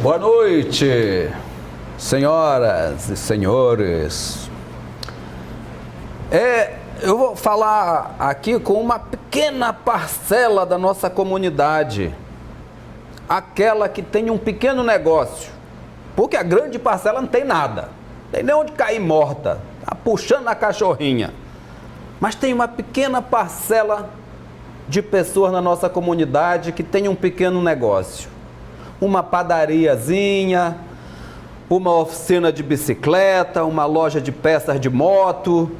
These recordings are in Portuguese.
Boa noite, senhoras e senhores. Eu vou falar aqui com uma pequena parcela da nossa comunidade, aquela que tem um pequeno negócio, porque a grande parcela não tem nada, tem nem onde cair morta, tá puxando a cachorrinha. Mas tem uma pequena parcela de pessoas na nossa comunidade que tem um pequeno negócio. Uma padariazinha, uma oficina de bicicleta, uma loja de peças de moto.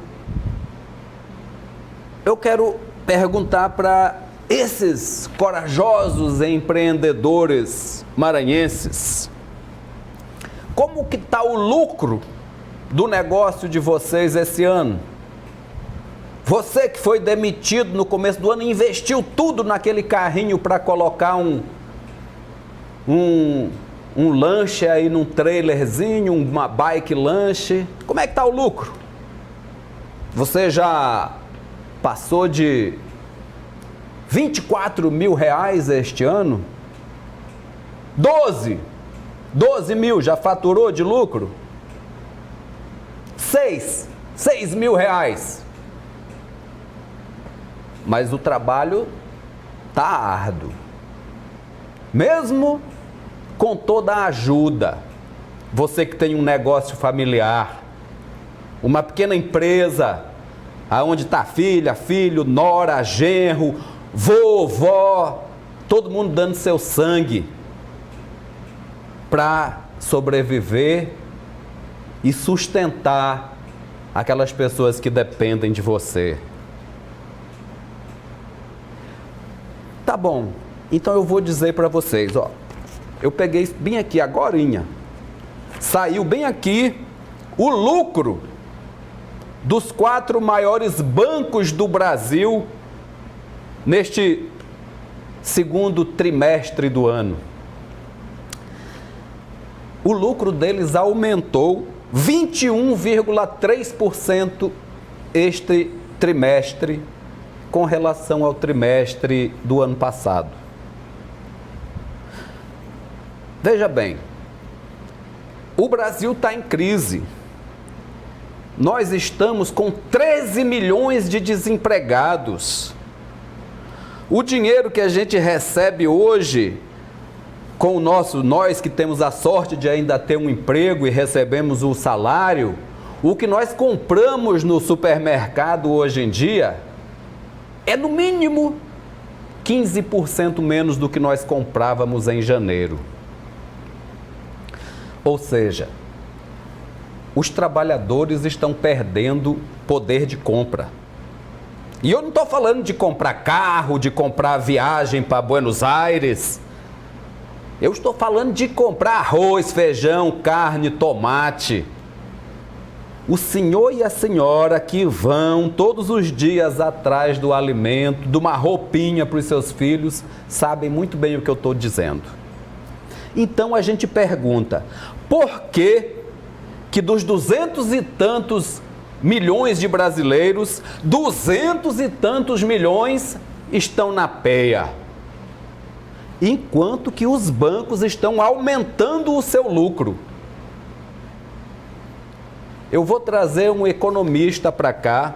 Eu quero perguntar para esses corajosos empreendedores maranhenses, como que está o lucro do negócio de vocês esse ano? Você que foi demitido no começo do ano e investiu tudo naquele carrinho para colocar um lanche aí num trailerzinho, uma bike lanche. Como é que está o lucro? Você já passou de 24 mil reais este ano? 12 mil já faturou de lucro? 6 mil reais. Mas o trabalho está árduo. Mesmo com toda a ajuda, você que tem um negócio familiar, uma pequena empresa, aonde está filha, filho, nora, genro, vovó, todo mundo dando seu sangue para sobreviver e sustentar aquelas pessoas que dependem de você. Tá bom, então eu vou dizer para vocês, ó. Eu peguei bem aqui, agorinha. Saiu bem aqui o lucro dos 4 maiores bancos do Brasil neste segundo trimestre do ano. O lucro deles aumentou 21,3% este trimestre com relação ao trimestre do ano passado. Veja bem, o Brasil está em crise. Nós estamos com 13 milhões de desempregados. O dinheiro que a gente recebe hoje, com nós que temos a sorte de ainda ter um emprego e recebemos o salário, o que nós compramos no supermercado hoje em dia é no mínimo 15% menos do que nós comprávamos em janeiro. Ou seja, os trabalhadores estão perdendo poder de compra. E eu não estou falando de comprar carro, de comprar viagem para Buenos Aires. Eu estou falando de comprar arroz, feijão, carne, tomate. O senhor e a senhora que vão todos os dias atrás do alimento, de uma roupinha para os seus filhos, sabem muito bem o que eu estou dizendo. Então a gente pergunta, por que dos 200 e tantos milhões de brasileiros, 200 e tantos milhões estão na peia? Enquanto que os bancos estão aumentando o seu lucro. Eu vou trazer um economista para cá,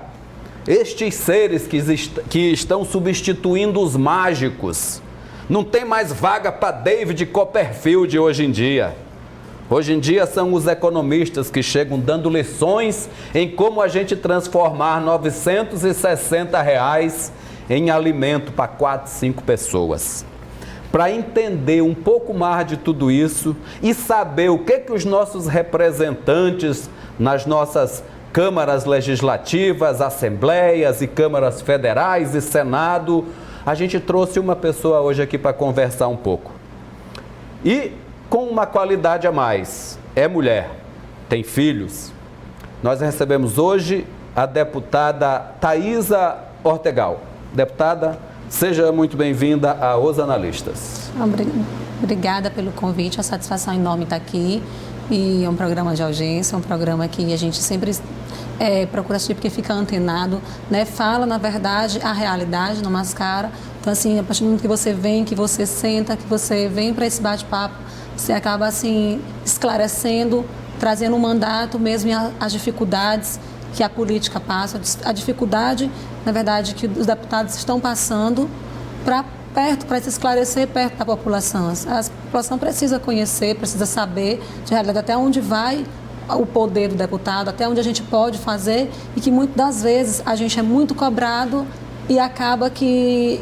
estes seres que estão substituindo os mágicos. Não tem mais vaga para David Copperfield hoje em dia. Hoje em dia são os economistas que chegam dando lições em como a gente transformar R$960 em alimento para 4, 5 pessoas. Para entender um pouco mais de tudo isso e saber o que os nossos representantes nas nossas câmaras legislativas, assembleias e câmaras federais e Senado, a gente trouxe uma pessoa hoje aqui para conversar um pouco. E com uma qualidade a mais, é mulher, tem filhos. Nós recebemos hoje a deputada Thaisa Ortegal. Deputada, seja muito bem-vinda a Os Analistas. Obrigada pelo convite, a satisfação enorme estar aqui. E é um programa de audiência, é um programa que a gente sempre procura assistir porque fica antenado, né? Fala, na verdade, a realidade, não mascara. Então, assim, a partir do momento que você vem, que você senta, que você vem para esse bate-papo, você acaba assim esclarecendo, trazendo um mandato mesmo as dificuldades que a política passa, a dificuldade, na verdade, que os deputados estão passando para se esclarecer perto da população. A população precisa conhecer, precisa saber de realidade até onde vai o poder do deputado, até onde a gente pode fazer, e que muitas das vezes a gente é muito cobrado e acaba que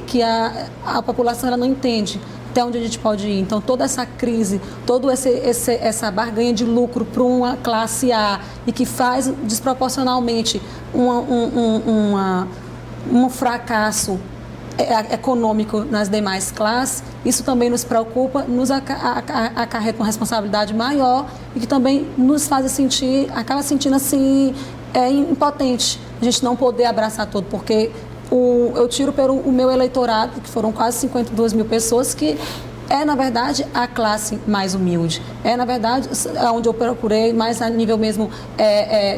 a população ela não entende até onde a gente pode ir. Então, toda essa crise, toda essa barganha de lucro para uma classe A e que faz desproporcionalmente um fracasso econômico nas demais classes, isso também nos preocupa, nos acarreta uma responsabilidade maior e que também nos faz sentir, acaba sentindo assim, impotente, a gente não poder abraçar todo, porque eu tiro pelo o meu eleitorado, que foram quase 52 mil pessoas, que na verdade, a classe mais humilde. Na verdade, onde eu procurei, mais a nível mesmo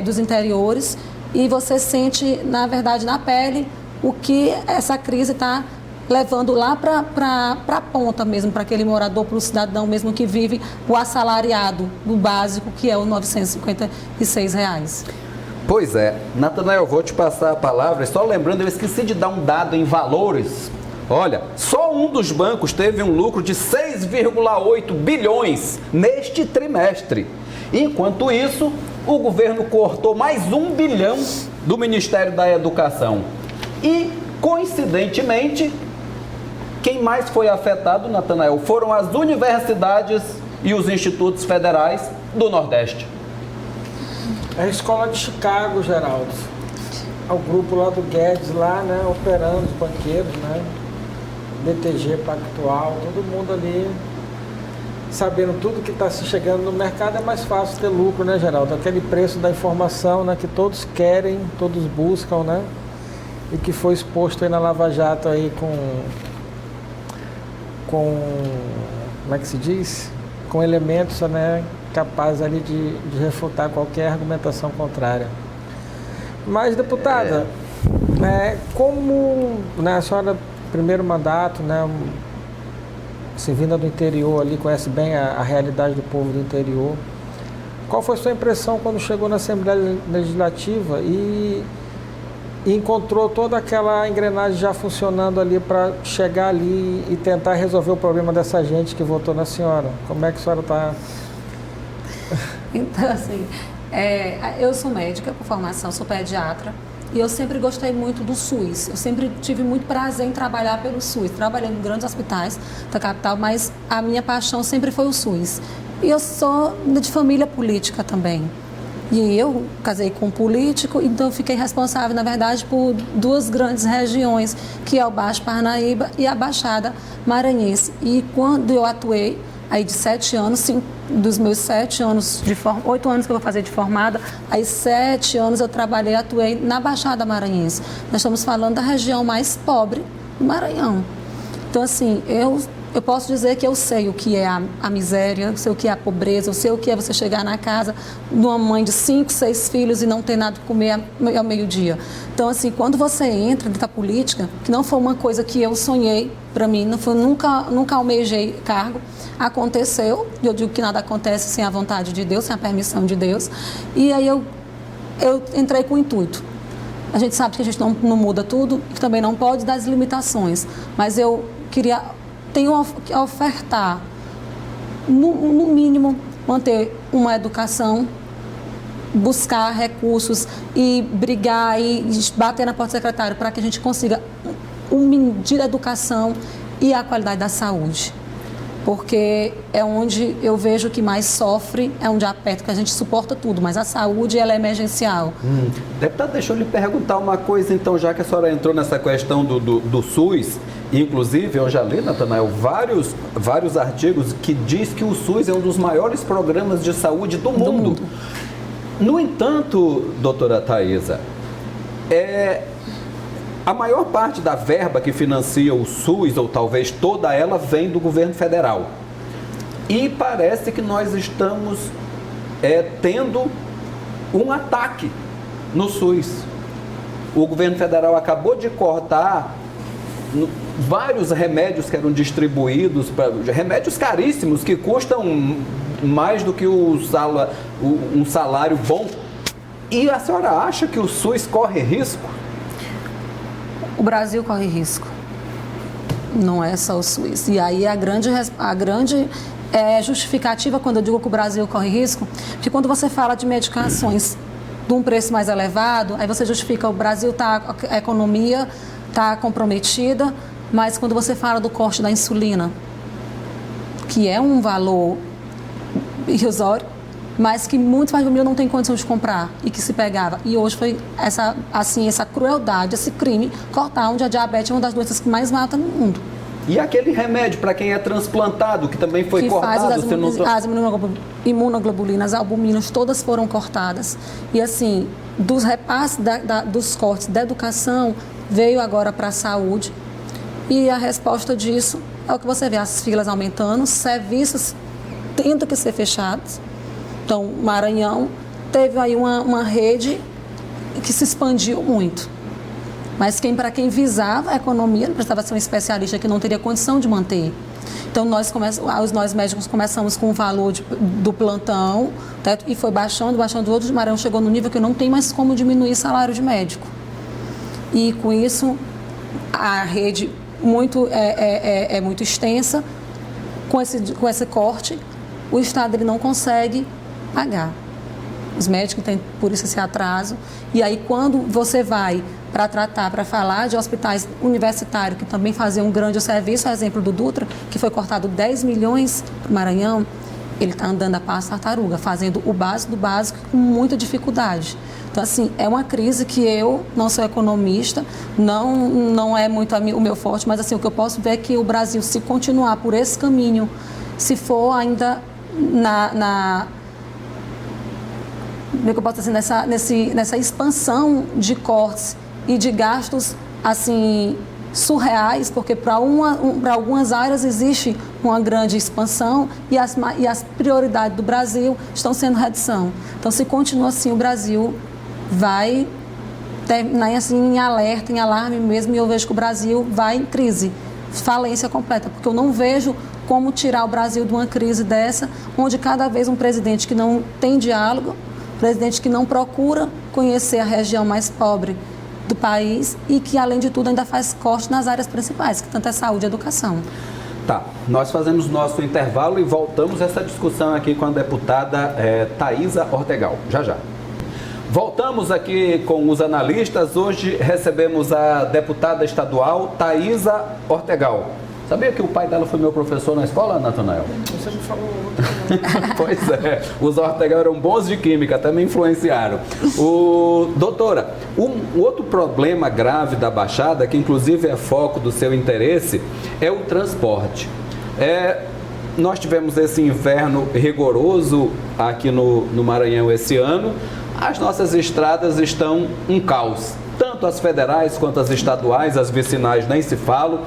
dos interiores, e você sente, na verdade, na pele, o que essa crise está levando lá para a ponta mesmo, para aquele morador, para o cidadão mesmo que vive o assalariado, o básico, que é o R$ 956. Pois é, Natanael, vou te passar a palavra, só lembrando, eu esqueci de dar um dado em valores. Olha, só um dos bancos teve um lucro de 6,8 bilhões neste trimestre. Enquanto isso, o governo cortou mais 1 bilhão do Ministério da Educação. E, coincidentemente, quem mais foi afetado, Natanael, foram as universidades e os institutos federais do Nordeste. A escola de Chicago, Geraldo. O grupo lá do Guedes, lá, né, operando os banqueiros, né? BTG Pactual, todo mundo ali sabendo tudo que está se chegando no mercado, é mais fácil ter lucro, né, Geraldo? Aquele preço da informação, né, que todos querem, todos buscam, né? E que foi exposto aí na Lava Jato aí como é que se diz? Com elementos, né, capazes ali de refutar qualquer argumentação contrária. Mas, deputada, como, né, a senhora, primeiro mandato, né, assim, vinda do interior ali, conhece bem a realidade do povo do interior, qual foi a sua impressão quando chegou na Assembleia Legislativa e encontrou toda aquela engrenagem já funcionando ali para chegar ali e tentar resolver o problema dessa gente que votou na senhora? Como é que a senhora está? Então, assim, eu sou médica por formação, sou pediatra, e eu sempre gostei muito do SUS. Eu sempre tive muito prazer em trabalhar pelo SUS. Trabalhei em grandes hospitais da capital, mas a minha paixão sempre foi o SUS. E eu sou de família política também. E eu casei com um político, então fiquei responsável, na verdade, por duas grandes regiões, que é o Baixo Parnaíba e a Baixada Maranhense. E quando eu atuei, aí de 7 anos, sim, dos meus 7 anos, 8 anos que eu vou fazer de formada, aí 7 anos eu atuei na Baixada Maranhense. Nós estamos falando da região mais pobre do Maranhão. Então, assim, eu posso dizer que eu sei o que é a miséria, eu sei o que é a pobreza, eu sei o que é você chegar na casa de uma mãe de 5, 6 filhos e não ter nada para comer ao meio-dia. Então, assim, quando você entra dentro da política, que não foi uma coisa que eu sonhei para mim, não foi, nunca almejei cargo, aconteceu, eu digo que nada acontece sem a vontade de Deus, sem a permissão de Deus, e aí eu entrei com o intuito. A gente sabe que a gente não muda tudo, que também não pode dar as limitações, mas eu tenho que ofertar, no mínimo, manter uma educação, buscar recursos e brigar e bater na porta do secretário para que a gente consiga medir a educação e a qualidade da saúde. Porque é onde eu vejo que mais sofre, é onde aperta, que a gente suporta tudo, mas a saúde ela é emergencial. Deputado, deixa eu lhe perguntar uma coisa, então, já que a senhora entrou nessa questão do SUS, inclusive, eu já li, Natanael, vários artigos que diz que o SUS é um dos maiores programas de saúde do mundo. No entanto, doutora Thaisa, a maior parte da verba que financia o SUS, ou talvez toda ela, vem do governo federal. E parece que nós estamos tendo um ataque no SUS. O governo federal acabou de cortar vários remédios que eram distribuídos, remédios caríssimos que custam mais do que um salário bom. E a senhora acha que o SUS corre risco? O Brasil corre risco. Não é só o SUS. E aí a grande justificativa quando eu digo que o Brasil corre risco, porque quando você fala de medicações de um preço mais elevado, aí você justifica o Brasil, a economia está comprometida, mas quando você fala do corte da insulina, que é um valor irrisório, mas que muitos mais de família não têm condição de comprar e que se pegava. E hoje foi essa crueldade, esse crime, cortar onde a diabetes é uma das doenças que mais mata no mundo. E aquele remédio para quem é transplantado, que também foi cortado? As imunoglobulinas, albuminas, todas foram cortadas. E assim, dos repasses dos cortes da educação, veio agora para a saúde. E a resposta disso é o que você vê, as filas aumentando, serviços tendo que ser fechados. Então, Maranhão teve aí uma rede que se expandiu muito. Mas para quem visava a economia, não precisava ser um especialista que não teria condição de manter. Então, nós médicos começamos com o valor do plantão, certo? E foi baixando, outro de Maranhão chegou no nível que não tem mais como diminuir salário de médico. E com isso, a rede muito extensa, com esse corte, o Estado ele não consegue pagar. Os médicos têm, por isso, esse atraso. E aí, quando você vai para falar de hospitais universitários, que também faziam um grande serviço, a exemplo do Dutra, que foi cortado 10 milhões para o Maranhão, ele está andando a passo tartaruga, fazendo o básico do básico com muita dificuldade. Então, assim, é uma crise que eu não sou economista, não é muito o meu forte, mas assim, o que eu posso ver é que o Brasil, se continuar por esse caminho, se for ainda como é que eu posso dizer, nessa expansão de cortes e de gastos assim surreais, porque para algumas áreas existe uma grande expansão e as prioridades do Brasil estão sendo redução. Então, se continua assim, o Brasil vai terminar assim, em alerta, em alarme mesmo, e eu vejo que o Brasil vai em crise, falência completa, porque eu não vejo como tirar o Brasil de uma crise dessa, onde cada vez um presidente que não tem diálogo, presidente que não procura conhecer a região mais pobre do país e que, além de tudo, ainda faz corte nas áreas principais, que tanto é saúde e educação. Tá, nós fazemos nosso intervalo e voltamos essa discussão aqui com a deputada Thaisa Ortegal, já. Voltamos aqui com os analistas. Hoje recebemos a deputada estadual Thaisa Ortegal. Sabia que o pai dela foi meu professor na escola, Natanael? Você me falou outro. Pois é, os Ortegal eram bons de química, até me influenciaram. Doutora, um outro problema grave da Baixada, que inclusive é foco do seu interesse, é o transporte. Nós tivemos esse inverno rigoroso aqui no Maranhão esse ano. As nossas estradas estão um caos. Tanto as federais quanto as estaduais, as vicinais nem se falam.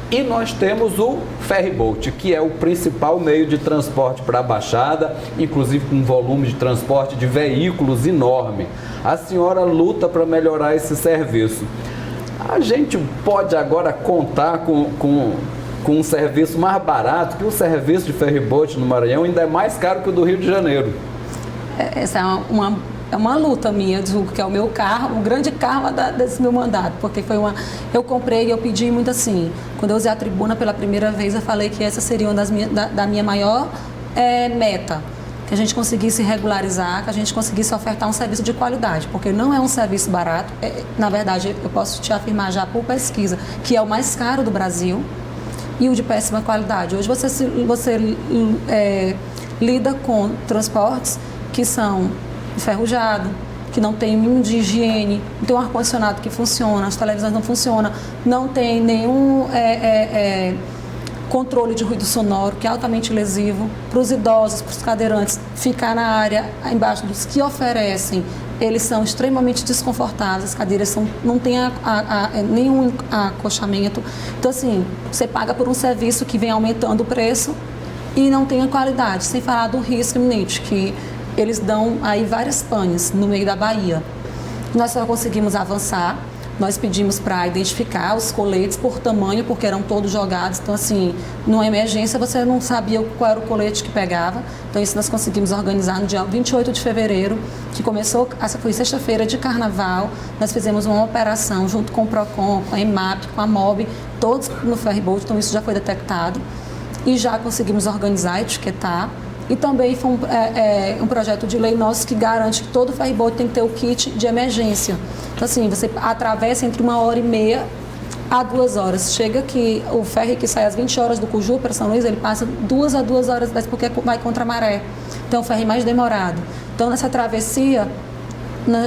E nós temos o ferryboat, que é o principal meio de transporte para a Baixada, inclusive com um volume de transporte de veículos enorme. A senhora luta para melhorar esse serviço. A gente pode agora contar com um serviço mais barato, que o serviço de ferryboat no Maranhão ainda é mais caro que o do Rio de Janeiro. Essa é uma luta minha, julgo que é o meu karma, o grande karma desse meu mandato, porque eu comprei e eu pedi muito assim, quando eu usei a tribuna pela primeira vez, eu falei que essa seria uma da minha maior meta, que a gente conseguisse regularizar, que a gente conseguisse ofertar um serviço de qualidade, porque não é um serviço barato, na verdade, eu posso te afirmar já por pesquisa, que é o mais caro do Brasil e o de péssima qualidade. Hoje você lida com transportes que são enferrujado, que não tem mínimo de higiene, não tem um ar-condicionado que funciona, as televisões não funcionam, não tem nenhum controle de ruído sonoro, que é altamente lesivo para os idosos, para os cadeirantes. Ficar na área embaixo dos que oferecem, eles são extremamente desconfortáveis, as cadeiras não têm nenhum acolchamento. Então, assim, você paga por um serviço que vem aumentando o preço e não tem a qualidade, sem falar do risco iminente, que eles dão aí várias panes no meio da Bahia. Nós só conseguimos avançar nós pedimos para identificar os coletes por tamanho, porque eram todos jogados. Então, assim, numa emergência você não sabia qual era o colete que pegava. Então, isso nós conseguimos organizar no dia 28 de fevereiro, que começou, essa foi sexta-feira de carnaval. Nós fizemos uma operação junto com o PROCON, com a EMAP, com a MOB, todos no ferryboat. Então, isso já foi detectado e já conseguimos organizar, etiquetar. E também foi um projeto de lei nosso que garante que todo ferryboat tem que ter o kit de emergência. Então, assim, você atravessa entre 1h30 a 2 horas. Chega que o ferry que sai às 20 horas do Cuju para São Luís, ele passa 2 a 2 horas porque vai contra a maré. Então, é o ferry mais demorado. Então, nessa travessia,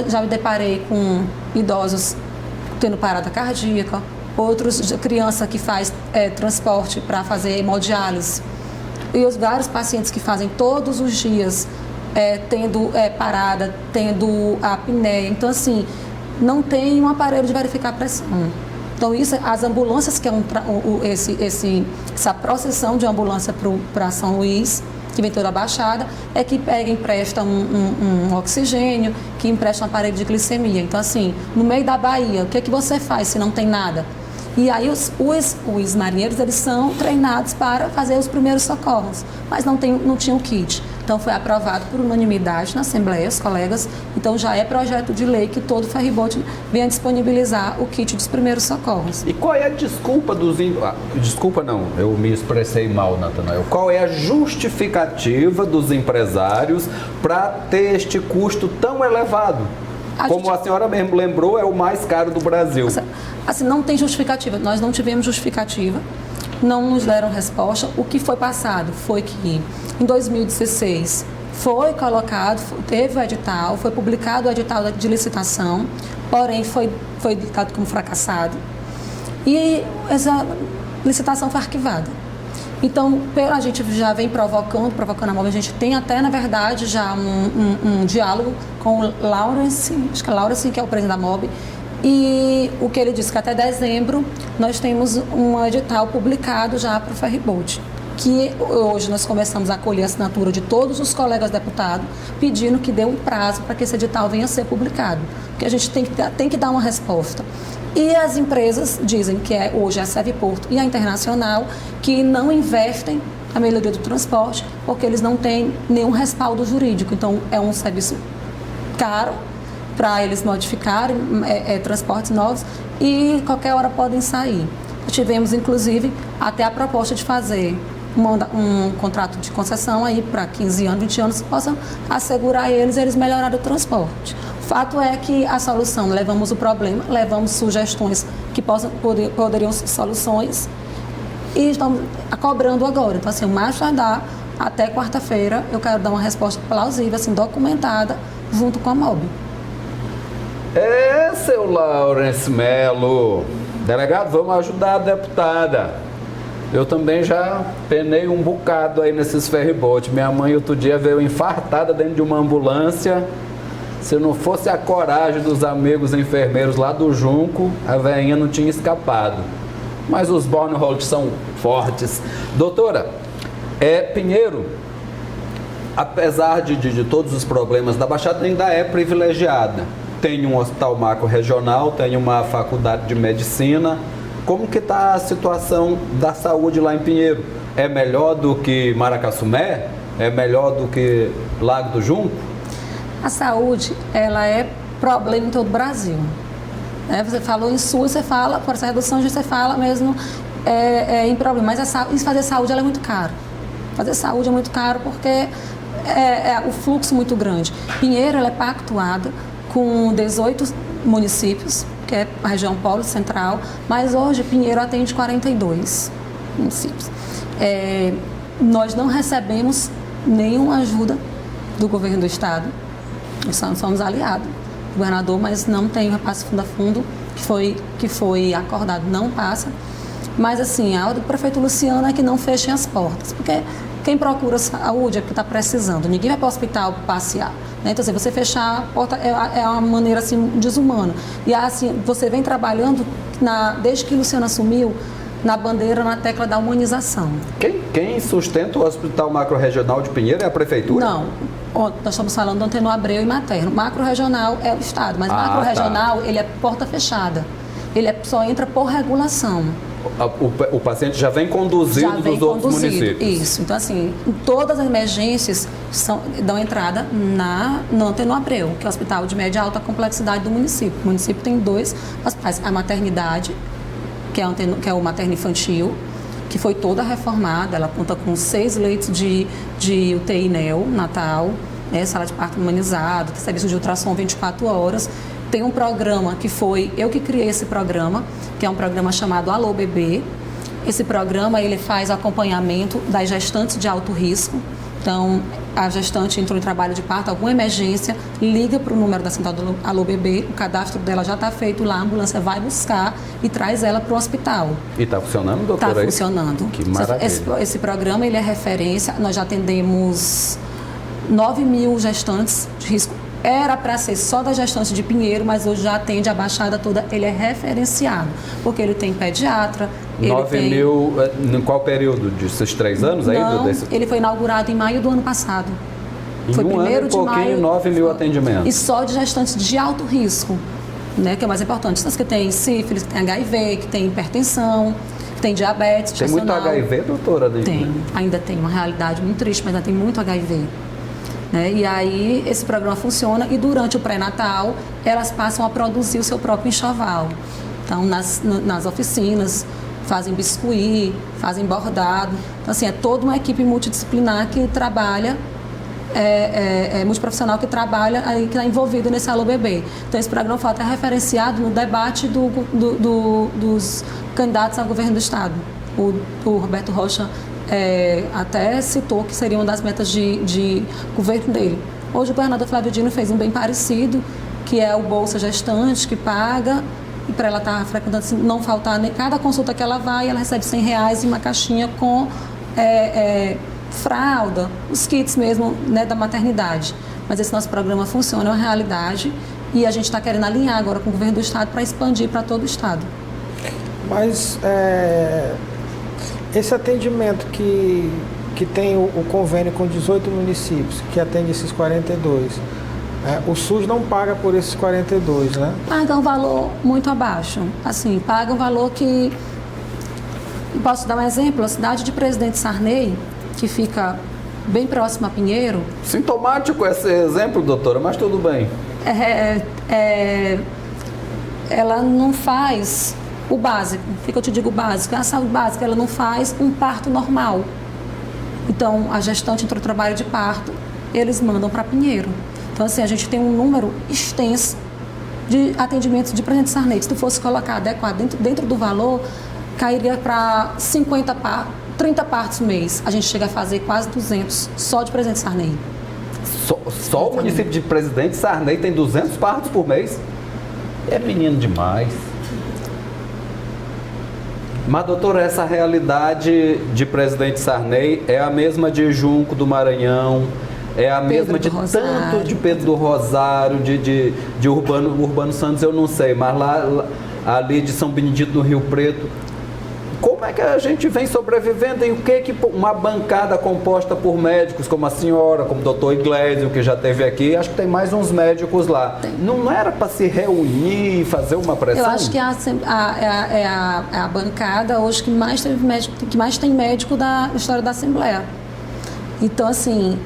já me deparei com idosos tendo parada cardíaca, outros, criança que faz transporte para fazer hemodiálise. E os vários pacientes que fazem todos os dias tendo parada, tendo a apneia. Então, assim, não tem um aparelho de verificar a pressão. Então, isso, as ambulâncias, que é essa processão de ambulância para São Luís, que vem toda a Baixada, é que pega e empresta um oxigênio, que empresta um aparelho de glicemia. Então, assim, no meio da Bahia, o que é que você faz se não tem nada? E aí os marinheiros, eles são treinados para fazer os primeiros socorros, mas não tinham kit. Então foi aprovado por unanimidade na Assembleia, os colegas, então já é projeto de lei que todo ferryboat venha disponibilizar o kit dos primeiros socorros. E qual é a desculpa desculpa não, eu me expressei mal, Natanael. Qual é a justificativa dos empresários para ter este custo tão elevado? Como a senhora mesmo lembrou, é o mais caro do Brasil. Assim, não tem justificativa. Nós não tivemos justificativa, não nos deram resposta. O que foi passado foi que, em 2016, foi colocado, teve o edital, foi publicado o edital de licitação, porém foi dado como fracassado. E essa licitação foi arquivada. Então, a gente já vem provocando a MOB. A gente tem até, na verdade, já um diálogo com o Lawrence, acho que é Lawrence, que é o presidente da MOB, e o que ele disse que até dezembro nós temos um edital publicado já para o ferryboat, que hoje nós começamos a acolher a assinatura de todos os colegas deputados, pedindo que dê um prazo para que esse edital venha a ser publicado, porque a gente tem que dar uma resposta. E as empresas dizem que hoje a Serviporto e a Internacional que não investem na melhoria do transporte porque eles não têm nenhum respaldo jurídico. Então, é um serviço caro para eles modificarem transportes novos e qualquer hora podem sair. Tivemos, inclusive, até a proposta de fazer um contrato de concessão aí para 15 anos, 20 anos, que possam assegurar eles melhorarem o transporte. O fato é que a solução, levamos o problema, levamos sugestões que poderiam ser soluções e estamos cobrando agora. Então, assim, o mais tardar, até quarta-feira, eu quero dar uma resposta plausível, assim, documentada, junto com a MOB. Seu Lawrence Melo. Delegado, vamos ajudar a deputada. Eu também já penei um bocado aí nesses ferryboats. Minha mãe outro dia veio infartada dentro de uma ambulância. Se não fosse a coragem dos amigos enfermeiros lá do Junco, a velhinha não tinha escapado. Mas os Bornholdt são fortes. Doutora, Pinheiro, apesar de todos os problemas da Baixada, ainda é privilegiada. Tem um hospital macro regional, tem uma faculdade de medicina. Como que está a situação da saúde lá em Pinheiro? É melhor do que Maracassumé? É melhor do que Lago do Junco? A saúde, ela é problema em todo o Brasil. Você falou em SUS, você fala, por essa redução, você fala mesmo em problema. Mas fazer saúde ela é muito caro. Fazer saúde é muito caro porque o fluxo muito grande. Pinheiro ela é pactuada com 18 municípios, que é a região Polo Central, mas hoje Pinheiro atende 42 municípios. Nós não recebemos nenhuma ajuda do governo do estado. Nós somos aliados do governador, mas não tem o repasse fundo a fundo que foi acordado, não passa. Mas assim, a ordem do prefeito Luciano é que não fechem as portas, porque quem procura saúde é porque está precisando. Ninguém vai para o hospital passear, né? Então, assim, você fechar a porta é uma maneira assim, desumana. E assim, você vem trabalhando, desde que Luciano assumiu, na bandeira, na tecla da humanização. Quem sustenta o Hospital Macro-Regional de Pinheiro é a Prefeitura? Não. Nós estamos falando do Anteno Abreu e Materno. Macro-regional é o Estado, mas macro-regional, ele é porta fechada. ele só entra por regulação. O paciente já vem conduzido dos outros municípios. Isso. Então, assim, todas as emergências dão entrada no Antenor Abreu, que é o hospital de média e alta complexidade do município. O município tem 2 hospitais. A maternidade, que é o materno-infantil, que foi toda reformada. Ela conta com 6 leitos de UTI neonatal, sala de parto humanizado, serviço de ultrassom 24 horas. Tem um programa que foi eu que criei esse programa, que é um programa chamado Alô Bebê. Esse programa ele faz acompanhamento das gestantes de alto risco. Então, a gestante entrou em trabalho de parto, alguma emergência, liga para o número da central do Alô Bebê, o cadastro dela já está feito lá, a ambulância vai buscar e traz ela para o hospital. E está funcionando, doutora? Está funcionando. Que maravilha. Esse programa ele é referência, nós já atendemos 9.000 gestantes de risco. Era para ser só da gestante de Pinheiro, mas hoje já atende a Baixada toda. Ele é referenciado, porque ele tem pediatra. 9.000, em qual período? Desses 3 anos aí? Não, ele foi inaugurado em maio do ano passado. Foi em um ano e pouquinho, 9.000 atendimentos. E só de gestantes de alto risco, né, que é o mais importante. As que tem sífilis, que tem HIV, que tem hipertensão, que tem diabetes. Tem muito HIV, doutora? Tem, ainda tem uma realidade muito triste, mas ainda tem muito HIV. E aí esse programa funciona e durante o pré-natal elas passam a produzir o seu próprio enxoval. Então nas oficinas fazem biscuit, fazem bordado. Então assim, é toda uma equipe multidisciplinar que trabalha, multiprofissional que trabalha, que está envolvido nesse Alô Bebê. Então esse programa foi até referenciado no debate dos candidatos ao governo do estado. O Roberto Rocha até citou que seria uma das metas de governo dele. Hoje o governador Flávio Dino fez um bem parecido, que é o Bolsa Gestante, que paga, e para ela estar frequentando, assim, não faltar, cada consulta que ela vai, ela recebe R$100 em uma caixinha com fralda, os kits mesmo, né, da maternidade. Mas esse nosso programa funciona, é uma realidade, e a gente está querendo alinhar agora com o governo do estado para expandir para todo o estado. Mas esse atendimento que tem o convênio com 18 municípios, que atende esses 42, o SUS não paga por esses 42, né? Paga um valor muito abaixo. Assim, paga um valor que... Posso dar um exemplo? A cidade de Presidente Sarney, que fica bem próxima a Pinheiro... Sintomático esse exemplo, doutora, mas tudo bem. Ela não faz... o básico, o que eu te digo básico? A saúde básica, ela não faz um parto normal. Então, a gestante entrou no trabalho de parto, eles mandam para Pinheiro. Então, assim, a gente tem um número extenso de atendimentos de Presidente Sarney. Se tu fosse colocar adequado dentro do valor, cairia para 30 partos mês. A gente chega a fazer quase 200 só de Presidente Sarney. Só o município de Presidente Sarney tem 200 partos por mês? É menino demais. Mas, doutora, essa realidade de Presidente Sarney é a mesma de Junco do Maranhão, é a mesma de tanto de Pedro do Rosário, de Urbano Santos, eu não sei, mas lá ali de São Benedito do Rio Preto. Como é que a gente vem sobrevivendo e o que uma bancada composta por médicos como a senhora, como o doutor Iglesias, que já esteve aqui, acho que tem mais uns médicos lá. Não era para se reunir e fazer uma pressão? Eu acho que é a bancada hoje que mais tem médico da história da Assembleia. Então, assim,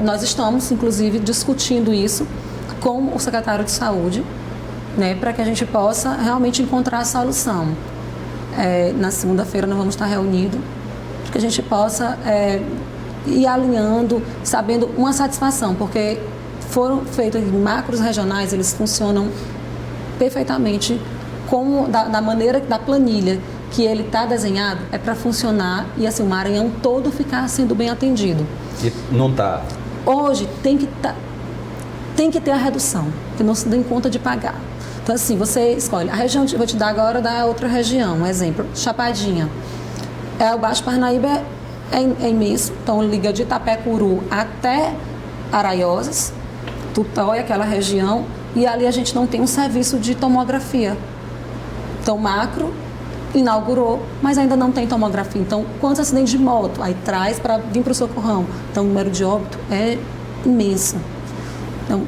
nós estamos, inclusive, discutindo isso com o secretário de Saúde, né, para que a gente possa realmente encontrar a solução. Na segunda-feira nós vamos estar reunidos, para que a gente possa ir alinhando, sabendo uma satisfação, porque foram feitos macros regionais, eles funcionam perfeitamente da maneira, da planilha que ele está desenhado, é para funcionar e assim, o Maranhão todo ficar sendo bem atendido. E não está? Hoje tem que ter a redução, porque não se dá conta de pagar. Então, assim, você escolhe. A região, vou te dar agora da outra região, um exemplo. Chapadinha. O Baixo Parnaíba é imenso, então liga de Itapecuru até Araiosas, Tutóia, aquela região, e ali a gente não tem um serviço de tomografia. Então, Macro inaugurou, mas ainda não tem tomografia. Então, quantos acidentes de moto? Aí traz para vir para o Socorrão. Então, o número de óbito é imenso. Então,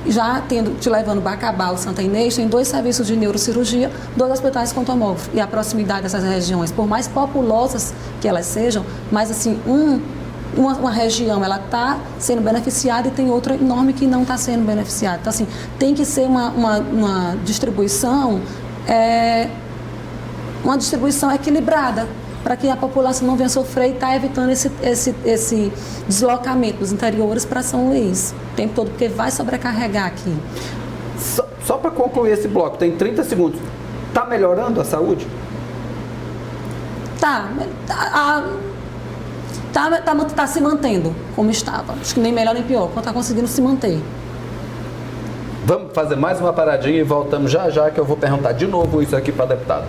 já te levando Bacabal, Santa Inês, tem 2 serviços de neurocirurgia, 2 hospitais com tomógrafo. E a proximidade dessas regiões, por mais populosas que elas sejam, mas assim, uma região ela está sendo beneficiada e tem outra enorme que não está sendo beneficiada. Então, assim, tem que ser uma distribuição equilibrada, para que a população não venha sofrer e está evitando esse deslocamento dos interiores para São Luís o tempo todo, porque vai sobrecarregar aqui. Só para concluir esse bloco, tem 30 segundos. Está melhorando a saúde? Tá se mantendo como estava. Acho que nem melhor nem pior, está conseguindo se manter. Vamos fazer mais uma paradinha e voltamos já, que eu vou perguntar de novo isso aqui para a deputada.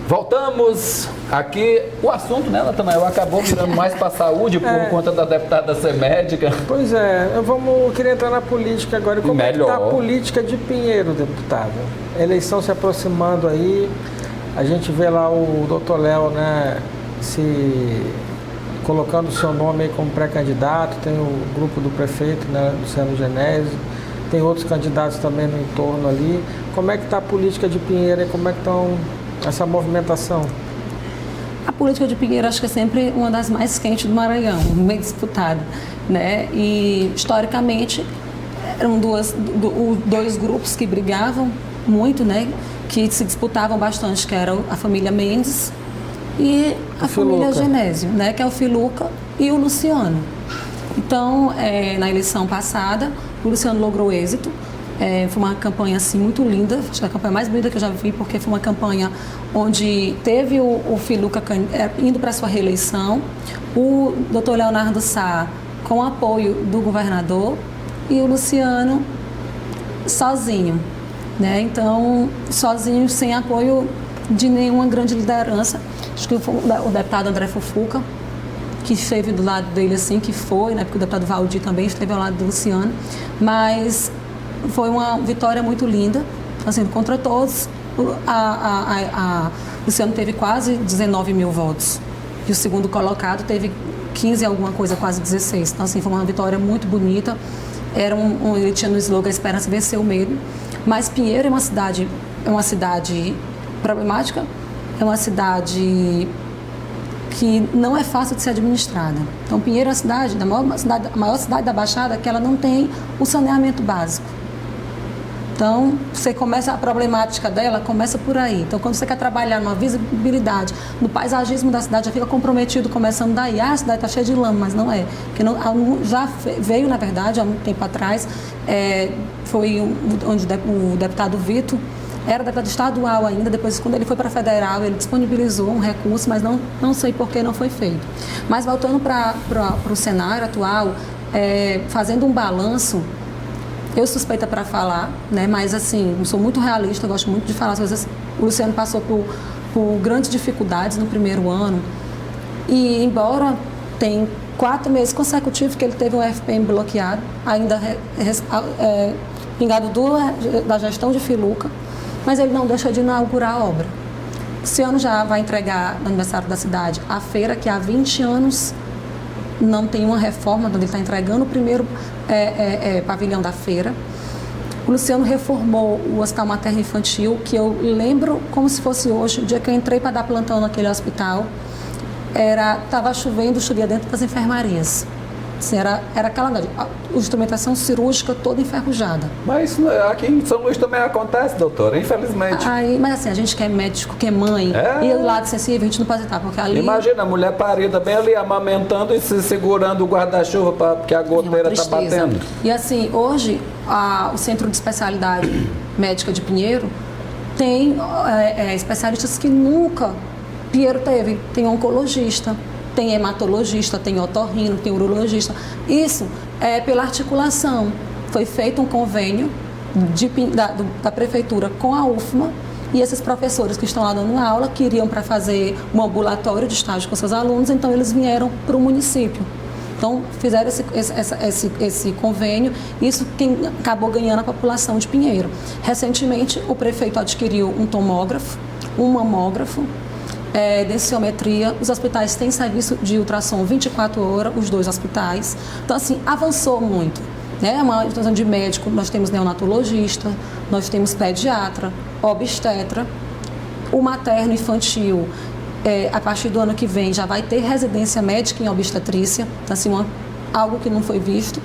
Voltamos aqui. O assunto, né, Natanael, acabou virando mais para a saúde por conta da deputada ser médica. Pois é, queria entrar na política agora. Como é que está a política de Pinheiro, deputada? Eleição se aproximando aí, a gente vê lá o doutor Léo, né, se colocando o seu nome aí como pré-candidato, tem o grupo do prefeito, né, Luciano Genésio, tem outros candidatos também no entorno ali. Como é que está a política de Pinheiro e como é que estão essa movimentação? A política de Pinheiro acho que é sempre uma das mais quentes do Maranhão, bem disputada, né? E historicamente eram dois grupos que brigavam muito, né? Que se disputavam bastante, que era a família Mendes e a família Genésio, né? Que é o Filuca e o Luciano. Então, na eleição passada, o Luciano logrou êxito. Foi uma campanha assim, muito linda, a campanha mais bonita que eu já vi, porque foi uma campanha onde teve o Filuca indo para sua reeleição, o doutor Leonardo Sá com o apoio do governador e o Luciano sozinho, né? Então, sozinho, sem apoio de nenhuma grande liderança. Acho que o deputado André Fufuca, que esteve do lado dele assim, que foi, né? Porque o deputado Valdir também esteve ao lado do Luciano, mas foi uma vitória muito linda, assim, contra todos. Luciano teve quase 19 mil votos e o segundo colocado teve 15 alguma coisa, quase 16. Então, assim, foi uma vitória muito bonita. Ele tinha no slogan "A esperança venceu o medo". Mas Pinheiro é uma cidade problemática, é uma cidade que não é fácil de ser administrada. Então, Pinheiro é a maior cidade da Baixada que ela não tem o saneamento básico. Então, a problemática dela começa por aí. Então, quando você quer trabalhar numa visibilidade, no paisagismo da cidade, já fica comprometido começando daí. A cidade está cheia de lama, mas não é. Porque já veio, na verdade, há muito tempo atrás, foi onde o deputado Vitor era deputado estadual ainda. Depois, quando ele foi para federal, ele disponibilizou um recurso, mas não sei por que não foi feito. Mas voltando para o cenário atual, fazendo um balanço, eu suspeita para falar, né? Mas assim, eu sou muito realista, eu gosto muito de falar as coisas. O Luciano passou por grandes dificuldades no primeiro ano e, embora tem 4 meses consecutivos que ele teve um FPM bloqueado, ainda pingado da gestão de Filuca, mas ele não deixa de inaugurar a obra. Esse ano já vai entregar no aniversário da cidade a feira, que há 20 anos não tem uma reforma, onde ele está entregando o primeiro pavilhão da feira. O Luciano reformou o Hospital Materno Infantil, que eu lembro como se fosse hoje, o dia que eu entrei para dar plantão naquele hospital, estava chovendo, chovia dentro das enfermarias. Assim, era aquela instrumentação cirúrgica toda enferrujada. Mas aqui em São Luís também acontece, doutora, infelizmente. Mas assim, a gente que é médico, que é mãe, e o lado sensível, a gente não pode estar, porque ali... Imagina a mulher parida bem ali, amamentando e se segurando o guarda-chuva, porque a goteira está batendo. E assim, hoje, o Centro de Especialidade Médica de Pinheiro tem especialistas que nunca Pinheiro teve. Tem oncologista, tem hematologista, tem otorrino, tem urologista. Isso é pela articulação. Foi feito um convênio da prefeitura com a UFMA, e esses professores que estão lá dando aula queriam para fazer um ambulatório de estágio com seus alunos, então eles vieram para o município. Então, fizeram esse convênio, isso quem acabou ganhando a população de Pinheiro. Recentemente, o prefeito adquiriu um tomógrafo, um mamógrafo, densitometria. Os hospitais têm serviço de ultrassom 24 horas, os 2 hospitais. Então, assim, avançou muito. né? Uma instituição de médico, nós temos neonatologista, nós temos pediatra, obstetra, o materno infantil, a partir do ano que vem já vai ter residência médica em obstetrícia, então, assim, algo que não foi visto.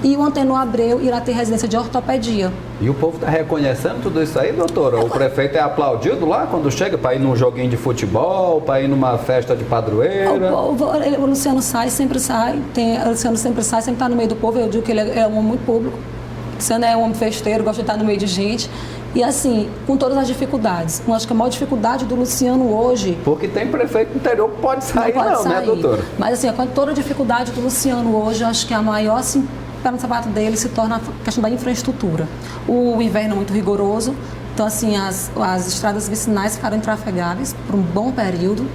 E o Antenor Abreu irá ter residência de ortopedia. E o povo está reconhecendo tudo isso aí, doutora? O prefeito é aplaudido lá quando chega para ir num joguinho de futebol, para ir numa festa de padroeira? O Luciano sai, sempre sai. O Luciano sempre sai, sempre está no meio do povo. Eu digo que ele é um homem muito público. O Luciano é um homem festeiro, gosta de estar no meio de gente. E assim, com todas as dificuldades. Eu acho que a maior dificuldade do Luciano hoje... Porque tem prefeito no interior que pode sair, não, né, doutora? Mas assim, com toda a dificuldade do Luciano hoje, eu acho que a maior... Assim, para no sapato dele se torna a questão da infraestrutura. O inverno é muito rigoroso, então assim, as estradas vicinais ficaram intrafegáveis por um bom período,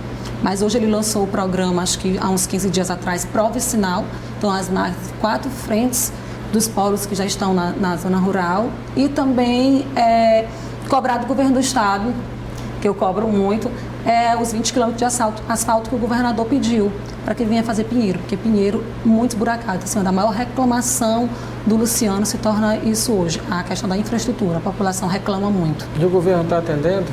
mas hoje ele lançou o programa, acho que há uns 15 dias atrás, pró-vicinal, então nas 4 frentes dos polos que já estão na zona rural, e também cobrar do governo do estado, que eu cobro muito, os 20 quilômetros de asfalto que o governador pediu para que ele venha fazer Pinheiro, porque Pinheiro muito esburacado. Assim, a maior reclamação do Luciano se torna isso hoje, a questão da infraestrutura. A população reclama muito. E o governo está atendendo?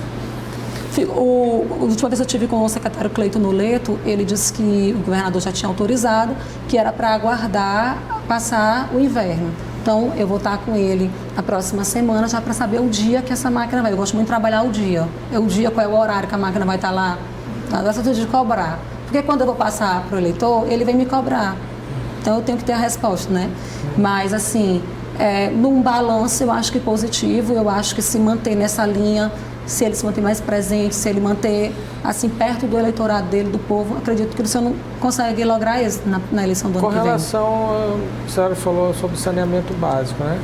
A última vez eu estive com o secretário Cleiton Noleto, ele disse que o governador já tinha autorizado, que era para aguardar passar o inverno. Então, eu vou estar com ele na próxima semana já para saber o dia que essa máquina vai. Eu gosto muito de trabalhar o dia. Qual é o horário que a máquina vai estar lá. Não gosto de cobrar. Porque quando eu vou passar para o eleitor, ele vem me cobrar. Então, eu tenho que ter a resposta, né? Mas, assim, num balanço, eu acho que positivo. Eu acho que se manter nessa linha, se ele se manter mais presente, se ele manter, assim, perto do eleitorado dele, do povo, acredito que o senhor não consegue lograr isso na eleição do ano que vem. Com relação, a senhora falou sobre saneamento básico, né?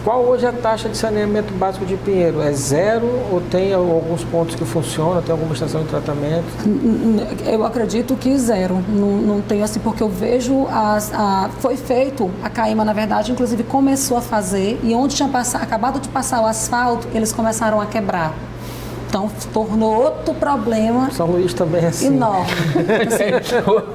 Qual hoje é a taxa de saneamento básico de Pinheiro? É 0 ou tem alguns pontos que funcionam, tem alguma estação de tratamento? Eu acredito que 0. Não tem assim, porque eu vejo, foi feito, a Caima, na verdade, inclusive começou a fazer, e onde tinha acabado de passar o asfalto, eles começaram a quebrar. Então, tornou outro problema. São Luís também é assim. Enorme.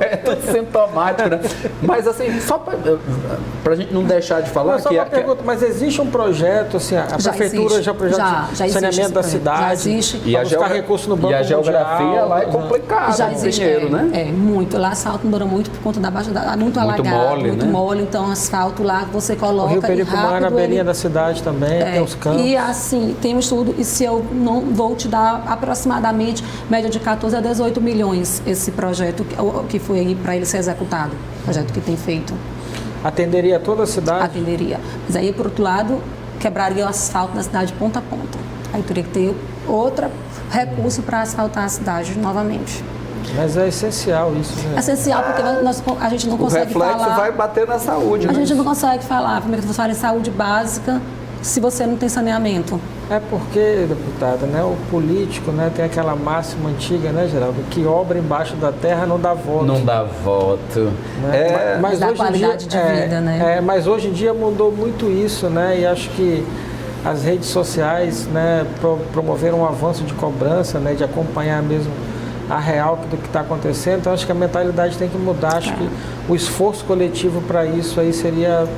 É tudo sintomático, né? Mas assim, só para a gente não deixar de falar... Só uma pergunta, mas existe um projeto, assim, a prefeitura já projeto de saneamento da cidade, já existe. E buscar recursos no Banco Mundial. E a geografia lá é complicada, já existe, Pinheiro, né? Muito. Lá asfalto demora muito por conta da baixa, muito alagado, muito mole, então asfalto lá você coloca o Rio Pericumã na beirinha da cidade também, tem os campos. E assim, tem um estudo, e se eu não vou te dar aproximadamente média de 14 a 18 milhões esse projeto que foi aí para ele ser executado, projeto que tem feito. Atenderia toda a cidade? Atenderia. Mas aí, por outro lado, quebraria o asfalto da cidade de ponta a ponta. Aí teria que ter outro recurso para asfaltar a cidade novamente. Mas é essencial isso, né? É essencial porque a gente não consegue falar... O reflexo vai bater na saúde, né? A gente não consegue falar. Primeiro que você fala em saúde básica, se você não tem saneamento. É porque, deputada, né, o político, né, tem aquela máxima antiga, né, Geraldo, que obra embaixo da terra não dá voto. Não dá voto. Né? Mas dá hoje qualidade de vida, né? Mas hoje em dia mudou muito isso, né, e acho que as redes sociais, né, promoveram um avanço de cobrança, né, de acompanhar mesmo a real do que está acontecendo. Então, acho que a mentalidade tem que mudar. Acho que o esforço coletivo para isso aí seria...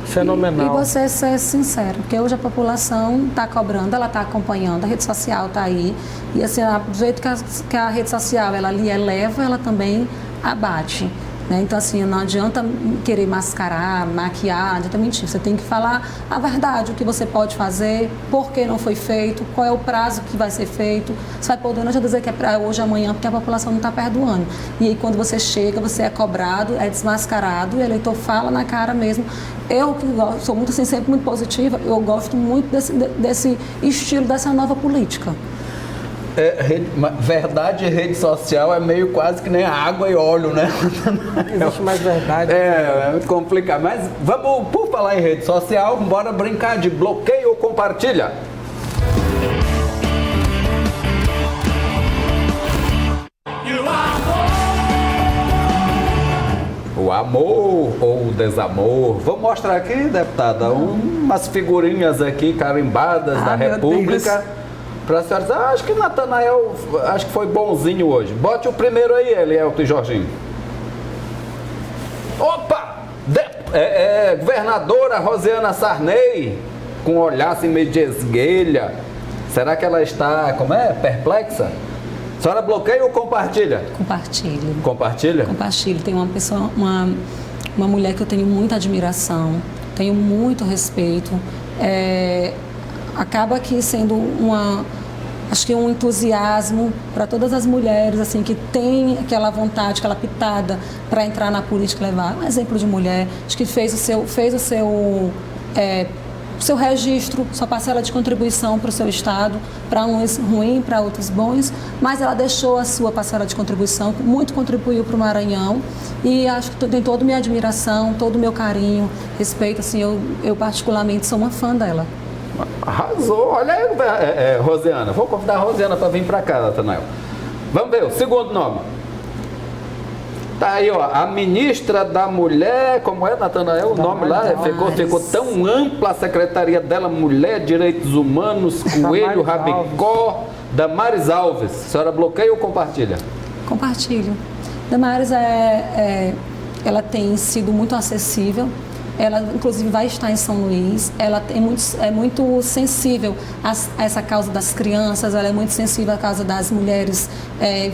fenomenal. E você ser sincero, porque hoje a população está cobrando, ela está acompanhando, a rede social está aí, e assim, do jeito que a rede social ela lhe eleva, ela também abate. Né? Então, assim, não adianta querer mascarar, maquiar, não adianta mentir. Você tem que falar a verdade, o que você pode fazer, por que não foi feito, qual é o prazo que vai ser feito. Você vai poder, não adianta dizer que é para hoje, amanhã, porque a população não está perdoando. E aí, quando você chega, você é cobrado, é desmascarado, e o eleitor fala na cara mesmo. Eu, que sou muito, assim, sempre muito positiva, eu gosto muito desse estilo, dessa nova política. Verdade e rede social é meio quase que nem água e óleo, né? Existe mais verdade. É muito complicado. Mas vamos, por falar em rede social, bora brincar de bloqueio ou compartilha. O amor ou o desamor. Vou mostrar aqui, deputada, umas figurinhas aqui carimbadas da República. Para a senhora dizer, acho que Natanael, acho que foi bonzinho hoje. Bote o primeiro aí, Elielto e Jorginho. Opa! Governadora Rosiana Sarney, com um olhar assim meio de esguelha. Será que ela está, perplexa? A senhora bloqueia ou compartilha? Compartilho. Compartilha? Compartilho. Tem uma pessoa, uma mulher que eu tenho muita admiração, tenho muito respeito. Acaba aqui sendo acho que um entusiasmo para todas as mulheres assim que têm aquela vontade, aquela pitada para entrar na política, levar um exemplo de mulher, acho que fez o seu registro, sua parcela de contribuição para o seu estado, para uns ruim, para outros bons, mas ela deixou a sua parcela de contribuição, muito contribuiu para o Maranhão e acho que tem toda a minha admiração, todo o meu carinho, respeito, assim, eu particularmente sou uma fã dela. Arrasou, olha aí, Rosiana, vou convidar a Rosiana para vir para cá, Natanael. Vamos ver, o segundo nome. Tá aí, ó, a ministra da Mulher, como é, Natanael, o nome lá? Ficou tão ampla a secretaria dela, Mulher, Direitos Humanos, Coelho, Rabicó, Damares Alves. A senhora bloqueia ou compartilha? Compartilho. Damares, ela tem sido muito acessível. Ela, inclusive, vai estar em São Luís. Ela é muito sensível a essa causa das crianças, ela é muito sensível à causa das mulheres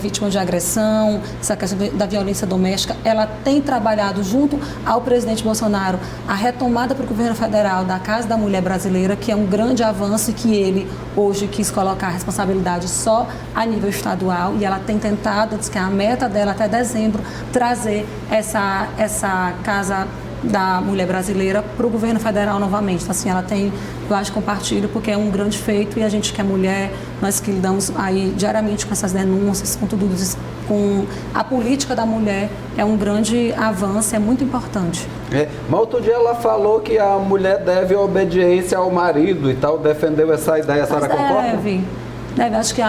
vítimas de agressão, essa questão da violência doméstica. Ela tem trabalhado junto ao presidente Bolsonaro a retomada para o governo federal da Casa da Mulher Brasileira, que é um grande avanço e que ele hoje quis colocar a responsabilidade só a nível estadual, e ela tem tentado, diz que é a meta dela até dezembro, trazer essa Casa da Mulher Brasileira para o governo federal novamente. Então, assim, ela tem, eu acho, compartilho, porque é um grande feito e a gente que é mulher, nós que lidamos aí diariamente com essas denúncias, com tudo isso, com a política da mulher, é um grande avanço, é muito importante. Mas outro dia ela falou que a mulher deve obediência ao marido e tal, defendeu essa ideia, a senhora concorda? Deve, acho que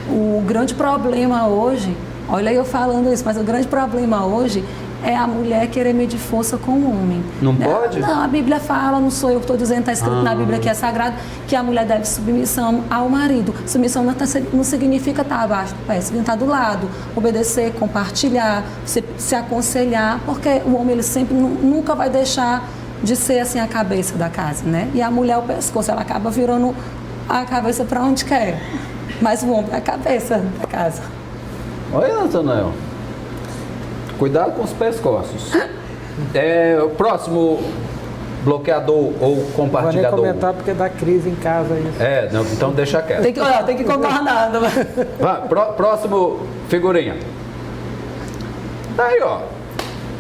o grande problema hoje, olha eu falando isso, mas o grande problema hoje é a mulher querer medir força com o homem. Não pode? Não, a Bíblia fala, não sou eu que estou dizendo, está escrito na Bíblia que é sagrado, que a mulher deve submissão ao marido. Submissão não significa estar abaixo do pé, significa estar do lado, obedecer, compartilhar, se aconselhar, porque o homem ele sempre nunca vai deixar de ser assim a cabeça da casa, né? E a mulher, o pescoço, ela acaba virando a cabeça para onde quer, mas o homem é a cabeça da casa. Olha, Natanael. Cuidado com os pescoços. O próximo bloqueador ou compartilhador? Vou nem comentar porque dá crise em casa isso. Não, então deixa quieto. Tem que concordar. Próximo figurinha. Daí, ó.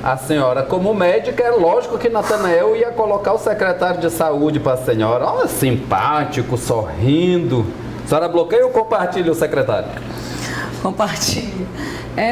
A senhora, como médica, é lógico que Natanael ia colocar o secretário de saúde para a senhora. Ó, simpático, sorrindo. A senhora bloqueia ou compartilha o secretário? Compartilho.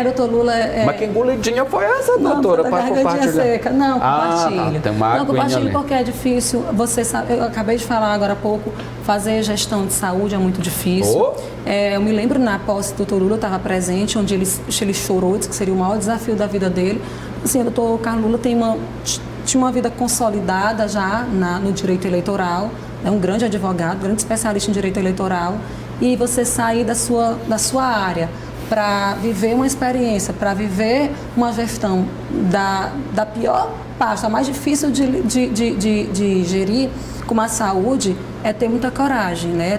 Doutor Lula... Mas que engolidinha foi essa, doutora, para compartilhar? Seca. Não, compartilho. Tem uma não, compartilho ali. Porque é difícil. Você sabe, eu acabei de falar agora há pouco, fazer gestão de saúde é muito difícil. Eu me lembro na posse do doutor Lula, eu estava presente, onde ele chorou, disse que seria o maior desafio da vida dele. Assim, o doutor Carlos Lula tinha uma vida consolidada já no direito eleitoral, é um grande advogado, grande especialista em direito eleitoral, e você sair da sua área para viver uma experiência, para viver uma gestão da pior parte, a mais difícil de gerir, como a saúde, é ter muita coragem, né?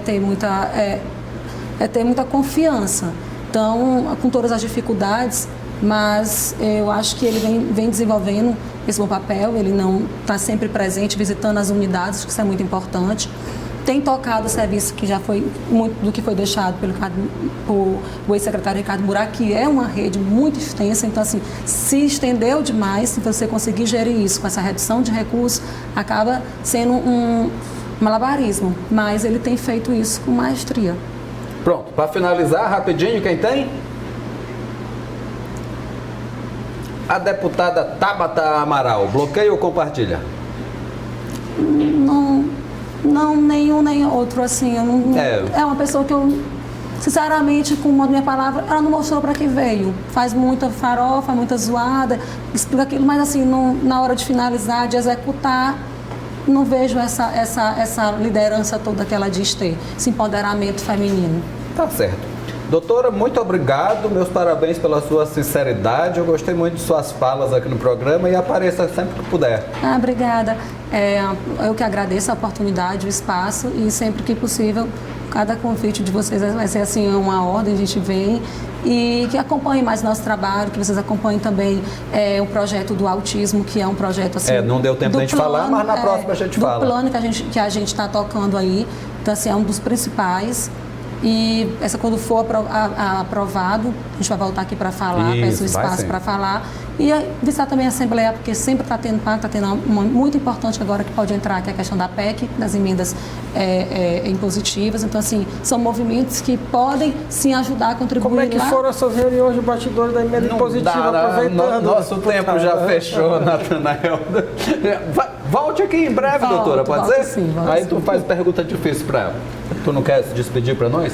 É ter muita confiança. Então, com todas as dificuldades, mas eu acho que ele vem desenvolvendo esse bom papel, ele não está sempre presente, visitando as unidades, acho que isso é muito importante. Tem tocado o serviço que já foi muito do que foi deixado por ex-secretário Ricardo Murá, que é uma rede muito extensa, então assim, se estendeu demais, se você conseguir gerir isso com essa redução de recursos, acaba sendo um malabarismo, mas ele tem feito isso com maestria. Pronto, para finalizar, rapidinho, quem tem? A deputada Tabata Amaral, bloqueia ou compartilha? Não, nenhum nem outro, assim, é uma pessoa que eu, sinceramente, com uma minha palavra, ela não mostrou para que veio, faz muita farofa, muita zoada, explica aquilo, mas assim, na hora de finalizar, de executar, não vejo essa liderança toda que ela diz ter, esse empoderamento feminino. Tá certo. Doutora, muito obrigado, meus parabéns pela sua sinceridade, eu gostei muito de suas falas aqui no programa e apareça sempre que puder. Obrigada. Eu que agradeço a oportunidade, o espaço e sempre que possível, cada convite de vocês vai ser assim uma ordem, a gente vem e que acompanhe mais nosso trabalho, que vocês acompanhem também o projeto do autismo, que é um projeto assim... não deu tempo de a gente falar, mas na próxima a gente fala. Do plano que a gente está tocando aí, então assim, é um dos principais. E quando for aprovado, a gente vai voltar aqui para falar, peço o espaço para falar. E visitar também a Assembleia, porque sempre está tendo impacto, está tendo uma muito importante agora que pode entrar, que é a questão da PEC, das emendas impositivas. Então, assim, são movimentos que podem sim ajudar a contribuir. Como é que foram essas reuniões de bastidores da emenda impositiva, aproveitando? Nosso tempo já fechou, Natanael. Volte aqui em breve, doutora, pode ser? Sim, aí tu faz pergunta difícil para ela. Tu não quer se despedir para nós?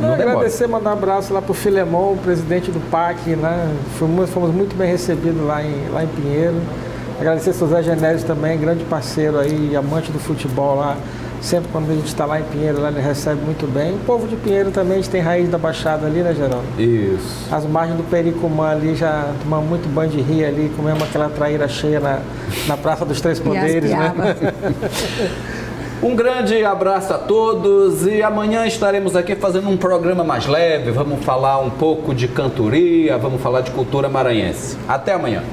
Agradecer, mandar um abraço lá para o Filemon, o presidente do PAC, né? Fomos muito bem recebidos lá em Pinheiro. Agradecer ao Zé Genésio também, grande parceiro aí, amante do futebol lá. Sempre quando a gente está lá em Pinheiro, lá ele recebe muito bem. O povo de Pinheiro também, a gente tem raiz da Baixada ali, né, Geraldo? Isso. As margens do Pericumã ali, já tomamos muito banho de rio ali, comemos aquela traíra cheia na Praça dos Três Poderes, né? Um grande abraço a todos e amanhã estaremos aqui fazendo um programa mais leve, vamos falar um pouco de cantoria, vamos falar de cultura maranhense. Até amanhã.